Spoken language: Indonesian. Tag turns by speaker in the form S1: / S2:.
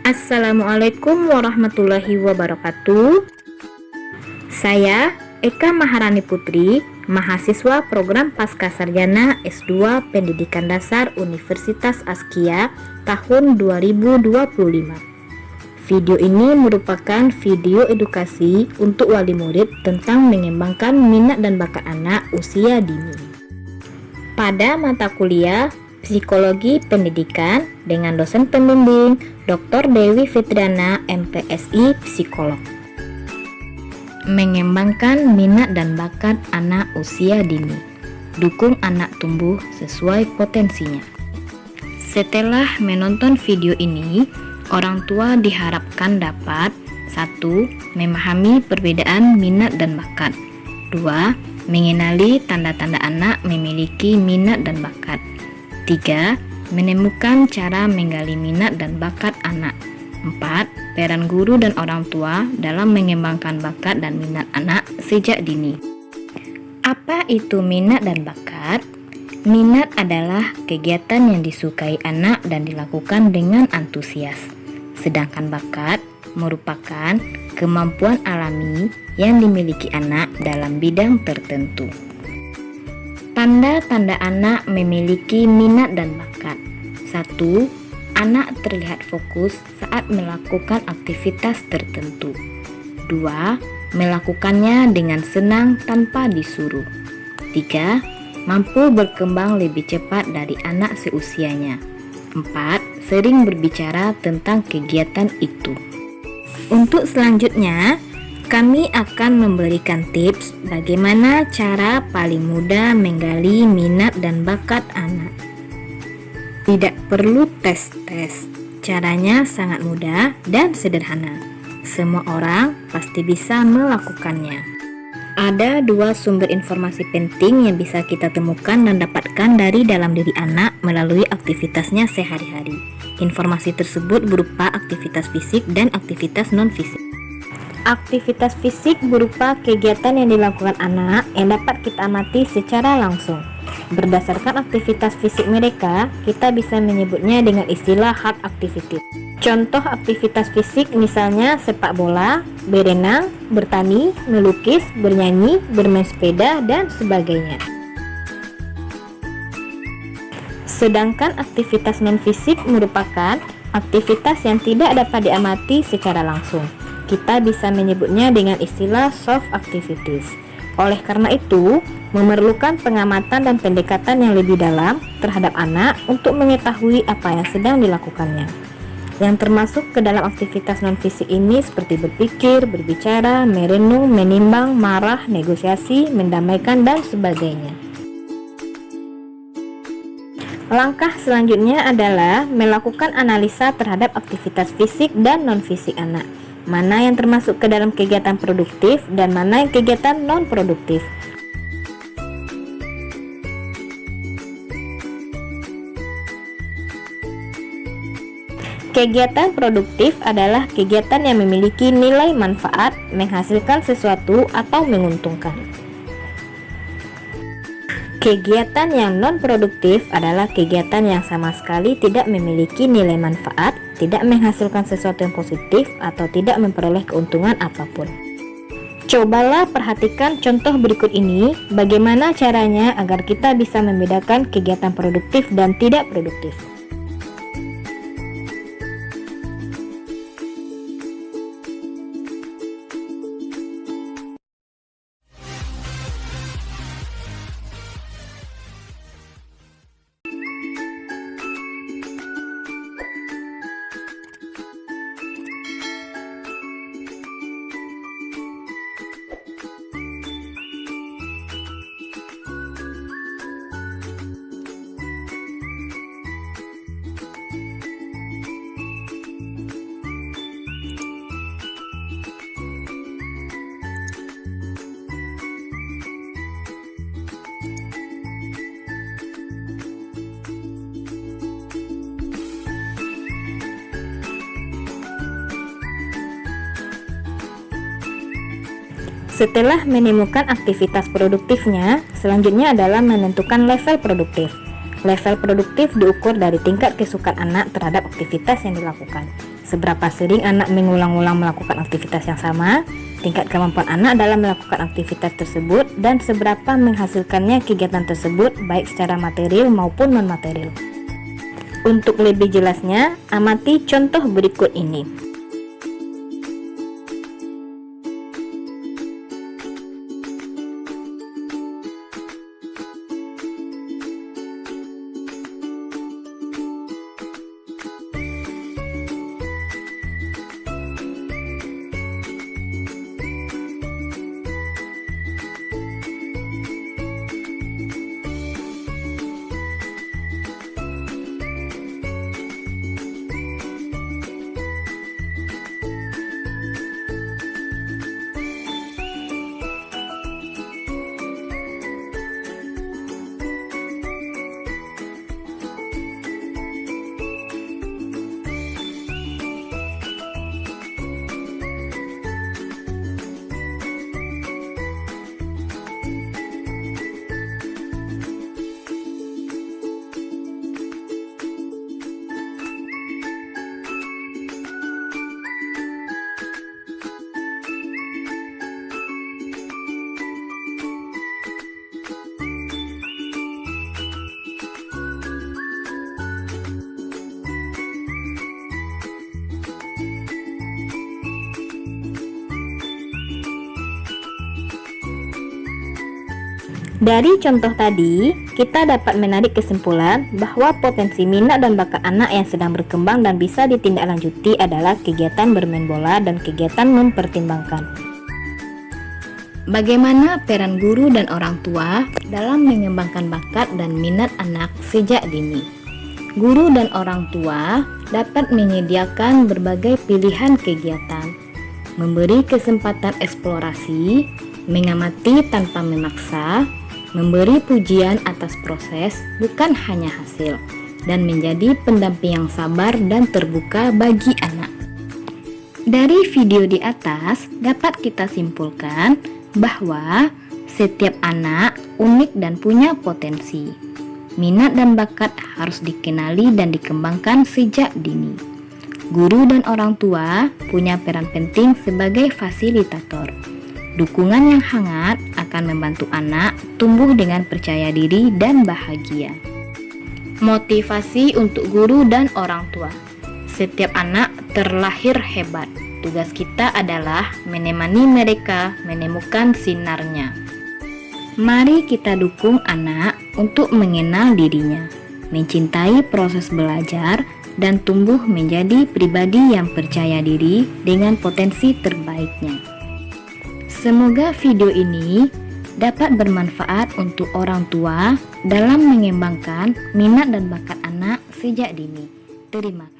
S1: Assalamualaikum warahmatullahi wabarakatuh. Saya Eka Maharani Putri, mahasiswa program Pascasarjana S2 Pendidikan Dasar Universitas Askia tahun 2025. Video ini merupakan video edukasi untuk wali murid tentang mengembangkan minat dan bakat anak usia dini. Pada mata kuliah Psikologi Pendidikan dengan dosen pembimbing Dr. Dewi Fitriana, MPSI Psikolog. Mengembangkan minat dan bakat anak usia dini. Dukung anak tumbuh sesuai potensinya. Setelah menonton video ini, orang tua diharapkan dapat 1. Memahami perbedaan minat dan bakat. 2. Mengenali tanda-tanda anak memiliki minat dan bakat. 3. Menemukan cara menggali minat dan bakat anak. 4. Peran guru dan orang tua dalam mengembangkan bakat dan minat anak sejak dini. Apa itu minat dan bakat? Minat adalah kegiatan yang disukai anak dan dilakukan dengan antusias. Sedangkan bakat merupakan kemampuan alami yang dimiliki anak dalam bidang tertentu. Tanda-tanda anak memiliki minat dan bakat. 1. Anak terlihat fokus saat melakukan aktivitas tertentu. 2. Melakukannya dengan senang tanpa disuruh. 3. Mampu berkembang lebih cepat dari anak seusianya. 4. Sering berbicara tentang kegiatan itu. Untuk selanjutnya, kami akan memberikan tips bagaimana cara paling mudah menggali minat dan bakat anak. Tidak perlu tes-tes, caranya sangat mudah dan sederhana. Semua orang pasti bisa melakukannya. Ada 2 sumber informasi penting yang bisa kita temukan dan dapatkan dari dalam diri anak melalui aktivitasnya sehari-hari. Informasi tersebut berupa aktivitas fisik dan aktivitas non-fisik. Aktivitas fisik berupa kegiatan yang dilakukan anak yang dapat kita amati secara langsung. Berdasarkan aktivitas fisik mereka, kita bisa menyebutnya dengan istilah hard activity. Contoh aktivitas fisik misalnya sepak bola, berenang, bertani, melukis, bernyanyi, bermain sepeda, dan sebagainya. Sedangkan aktivitas non-fisik merupakan aktivitas yang tidak dapat diamati secara langsung. Kita bisa menyebutnya dengan istilah soft activities. Oleh karena itu, memerlukan pengamatan dan pendekatan yang lebih dalam terhadap anak untuk mengetahui apa yang sedang dilakukannya. Yang termasuk ke dalam aktivitas non-fisik ini seperti berpikir, berbicara, merenung, menimbang, marah, negosiasi, mendamaikan, dan sebagainya. Langkah selanjutnya adalah melakukan analisa terhadap aktivitas fisik dan non-fisik anak. Mana yang termasuk ke dalam kegiatan produktif dan mana yang kegiatan non-produktif. Kegiatan produktif adalah kegiatan yang memiliki nilai manfaat, menghasilkan sesuatu atau menguntungkan. Kegiatan yang non-produktif adalah kegiatan yang sama sekali tidak memiliki nilai manfaat, tidak menghasilkan sesuatu yang positif, atau tidak memperoleh keuntungan apapun. Cobalah perhatikan contoh berikut ini, bagaimana caranya agar kita bisa membedakan kegiatan produktif dan tidak produktif. Setelah menemukan aktivitas produktifnya, selanjutnya adalah menentukan level produktif. Level produktif diukur dari tingkat kesukaan anak terhadap aktivitas yang dilakukan. seberapa sering anak mengulang-ulang melakukan aktivitas yang sama, tingkat kemampuan anak dalam melakukan aktivitas tersebut, dan seberapa menghasilkannya kegiatan tersebut baik secara material maupun non-material. Untuk lebih jelasnya, amati contoh berikut ini. Dari contoh tadi, kita dapat menarik kesimpulan bahwa potensi minat dan bakat anak yang sedang berkembang dan bisa ditindaklanjuti adalah kegiatan bermain bola dan kegiatan mempertimbangkan. Bagaimana peran guru dan orang tua dalam mengembangkan bakat dan minat anak sejak dini? Guru dan orang tua dapat menyediakan berbagai pilihan kegiatan, memberi kesempatan eksplorasi, mengamati tanpa memaksa, memberi pujian atas proses bukan hanya hasil, dan menjadi pendamping yang sabar dan terbuka bagi anak. Dari video di atas dapat kita simpulkan bahwa setiap anak unik dan punya potensi. Minat dan bakat harus dikenali dan dikembangkan sejak dini. Guru dan orang tua punya peran penting sebagai fasilitator. Dukungan yang hangat akan membantu anak tumbuh dengan percaya diri dan bahagia. Motivasi untuk guru dan orang tua. Setiap anak terlahir hebat. Tugas kita adalah menemani mereka menemukan sinarnya. Mari kita dukung anak untuk mengenal dirinya, mencintai proses belajar, dan tumbuh menjadi pribadi yang percaya diri dengan potensi terbaiknya. Semoga video ini dapat bermanfaat untuk orang tua dalam mengembangkan minat dan bakat anak sejak dini. Terima kasih.